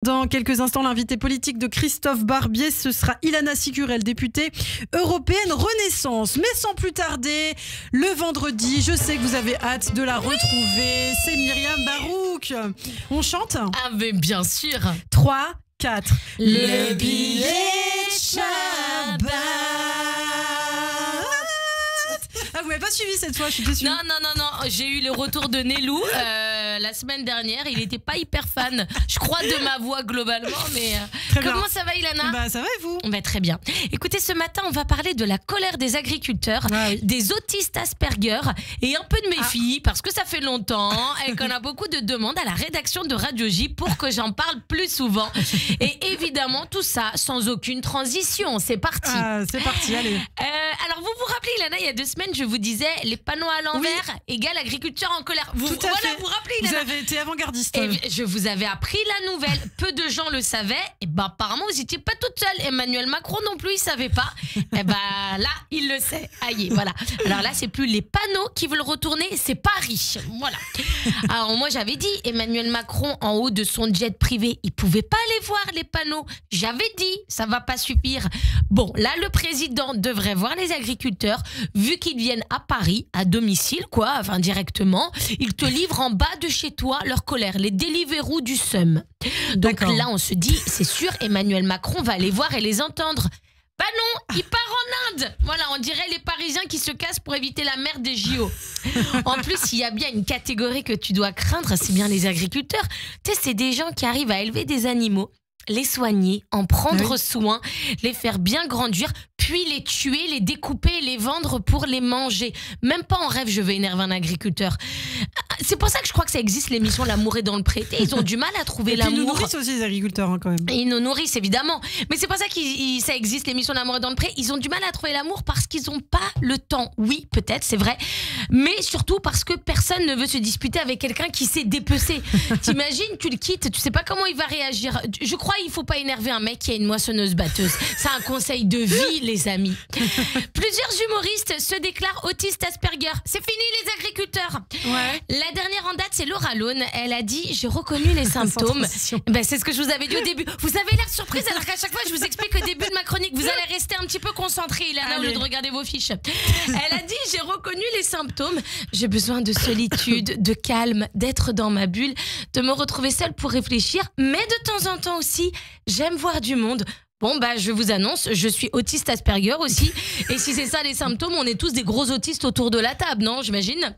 Dans quelques instants, l'invité politique de Christophe Barbier, ce sera Ilana Cicurel, députée européenne Renaissance. Mais sans plus tarder, le vendredi, je sais que vous avez hâte de la retrouver. C'est Myriam Barouk. On chante ? Ah mais bien sûr. 3, 4. Le billet de Shabbat. Ah, vous m'avez pas suivi cette fois, je suis déçue. Non, j'ai eu le retour de Nelou la semaine dernière. Il était pas hyper fan, je crois, de ma voix globalement. Mais comment ça va, Ilana ? Bah, ça va et vous ? Bah, très bien. Écoutez, ce matin, on va parler de la colère des agriculteurs, des autistes Asperger et un peu de mes filles, parce que ça fait longtemps et qu'on a beaucoup de demandes à la rédaction de Radio J pour que j'en parle plus souvent. Et évidemment, tout ça sans aucune transition. C'est parti. C'est parti, allez. Alors, vous vous rappelez, Ilana, il y a 2 semaines, je vous disais les panneaux à l'envers égale agriculteur en colère. Vous Tout à fait. vous rappelez, Ilana ? Vous avez été avant-gardiste. Et je vous avais appris la nouvelle. Peu de gens le savaient. Et ben apparemment, vous n'étiez pas toute seule. Emmanuel Macron non plus, il ne savait pas. Et ben là, il le sait. Aïe, voilà. Alors là, c'est plus les panneaux qui veulent retourner, c'est Paris. Voilà. Alors moi, j'avais dit, Emmanuel Macron, en haut de son jet privé, il pouvait pas aller voir les panneaux. J'avais dit, ça va pas suffire. Bon, là, le président devrait voir les agriculteurs, vu qu'ils viennent à Paris, à domicile, quoi, enfin directement. Ils te livrent en bas de chez toi leur colère, les Deliveroo du SEUM. Donc là, on se dit, c'est sûr, Emmanuel Macron va les voir et les entendre. Bah non, il part en Inde. Voilà, on dirait les Parisiens qui se cassent pour éviter la merde des JO. En plus, il y a bien une catégorie que tu dois craindre, c'est bien les agriculteurs. Tu sais, c'est des gens qui arrivent à élever des animaux, les soigner, en prendre soin, les faire bien grandir, puis les tuer, les découper, les vendre pour les manger. Même pas en rêve, je veux énerver un agriculteur. C'est pour ça que je crois que ça existe, l'émission L'amour est dans le pré. Ils ont du mal à trouver l'amour. Ils nous nourrissent aussi, les agriculteurs, quand même. Et ils nous nourrissent, évidemment. Mais c'est pour ça que ça existe, l'émission L'amour est dans le pré. Ils ont du mal à trouver l'amour parce qu'ils n'ont pas le temps. Oui, peut-être, c'est vrai. Mais surtout parce que personne ne veut se disputer avec quelqu'un qui s'est dépecé. T'imagines, tu le quittes, tu sais pas comment il va réagir. Je crois qu'il faut pas énerver un mec qui a une moissonneuse-batteuse. C'est un conseil de vie, les amis. Plusieurs humoristes se déclarent autistes Asperger. C'est fini, les agriculteurs. La dernière en date, c'est Laura Lone. Elle a dit, j'ai reconnu les symptômes. Ben, c'est ce que je vous avais dit au début. Vous avez l'air surprise alors qu'à chaque fois, je vous explique au début de ma chronique. Vous allez rester un petit peu concentré, Ilana, au lieu de regarder vos fiches. Elle a dit, j'ai reconnu les symptômes. J'ai besoin de solitude, de calme, d'être dans ma bulle, de me retrouver seule pour réfléchir. Mais de temps en temps aussi, j'aime voir du monde. Bon, bah, je vous annonce, je suis autiste Asperger aussi. Et si c'est ça les symptômes, on est tous des gros autistes autour de la table, non, j'imagine ?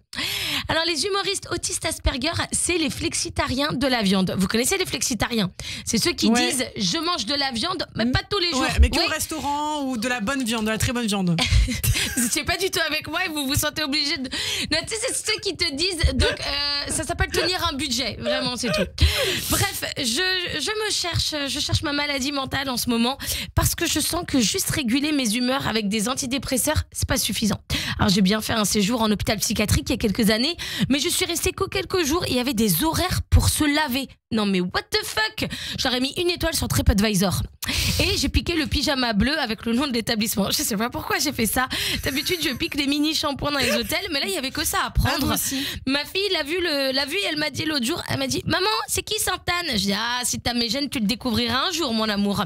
Alors, les humoristes autistes Asperger, c'est les flexitariens de la viande. Vous connaissez les flexitariens ? C'est ceux qui disent « je mange de la viande, mais pas tous les jours ». Mais qu'au restaurant ou de la bonne viande, de la très bonne viande. Vous n'étiez pas du tout avec moi et vous vous sentez obligé de... Non, tu sais, c'est ceux qui te disent... Donc, ça s'appelle tenir un budget. Vraiment, c'est tout. Bref, je cherche ma maladie mentale en ce moment parce que je sens que juste réguler mes humeurs avec des antidépresseurs, c'est pas suffisant. Alors, j'ai bien fait un séjour en hôpital psychiatrique il y a quelques années, mais je suis restée que quelques jours et il y avait des horaires pour se laver. Non mais what the fuck ? J'aurais mis 1 étoile sur TripAdvisor. Et j'ai piqué le pyjama bleu avec le nom de l'établissement. Je sais pas pourquoi j'ai fait ça. D'habitude, je pique les mini shampoings dans les hôtels, mais là, il y avait que ça à prendre. Ma fille l'a vu et elle m'a dit l'autre jour, elle m'a dit « Maman, c'est qui Santane ?» Je dis « Ah, si t'as mes gènes, tu le découvriras un jour, mon amour. »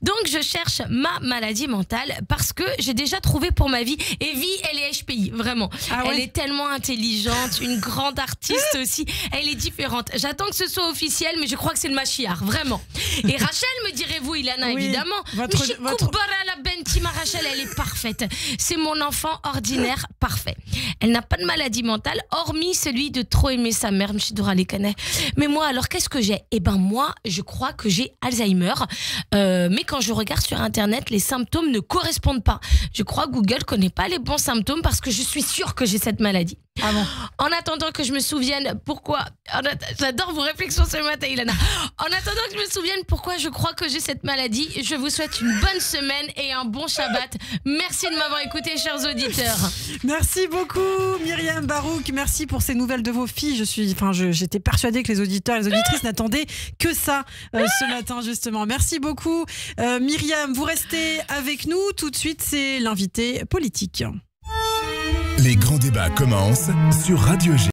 Donc, je cherche ma maladie mentale parce que j'ai déjà trouvé pour ma vie. Et Vie, elle est HPI, vraiment. Elle est tellement intelligente, une grande artiste aussi. Elle est différente. J'attends que ce soit officiel, mais je crois que c'est le machiar, vraiment. Et Rachel, me direz-vous, Ilana, évidemment. Ma Rachel, elle est parfaite. C'est mon enfant ordinaire parfait. Elle n'a pas de maladie mentale, hormis celui de trop aimer sa mère, Mchidora Lekane. Mais moi, alors, qu'est-ce que j'ai ? Eh ben, moi, je crois que j'ai Alzheimer. Mais quand je regarde sur Internet, les symptômes ne correspondent pas. Je crois que Google connaît pas les bons symptômes parce que je suis sûre que j'ai cette maladie. Ah bon ? En attendant que je me souvienne pourquoi... J'adore vos réflexions ce matin, Ilana. En attendant que je me souvienne pourquoi je crois que j'ai cette maladie, je vous souhaite une bonne semaine et un bon Shabbat. Merci de m'avoir écouté, chers auditeurs. Merci beaucoup, Myriam Barouk. Merci pour ces nouvelles de vos filles. J'étais persuadée que les auditeurs et les auditrices n'attendaient que ça ce matin, justement. Merci beaucoup. Myriam, vous restez avec nous. Tout de suite, c'est l'invité politique. Les grands débats commencent sur Radio G.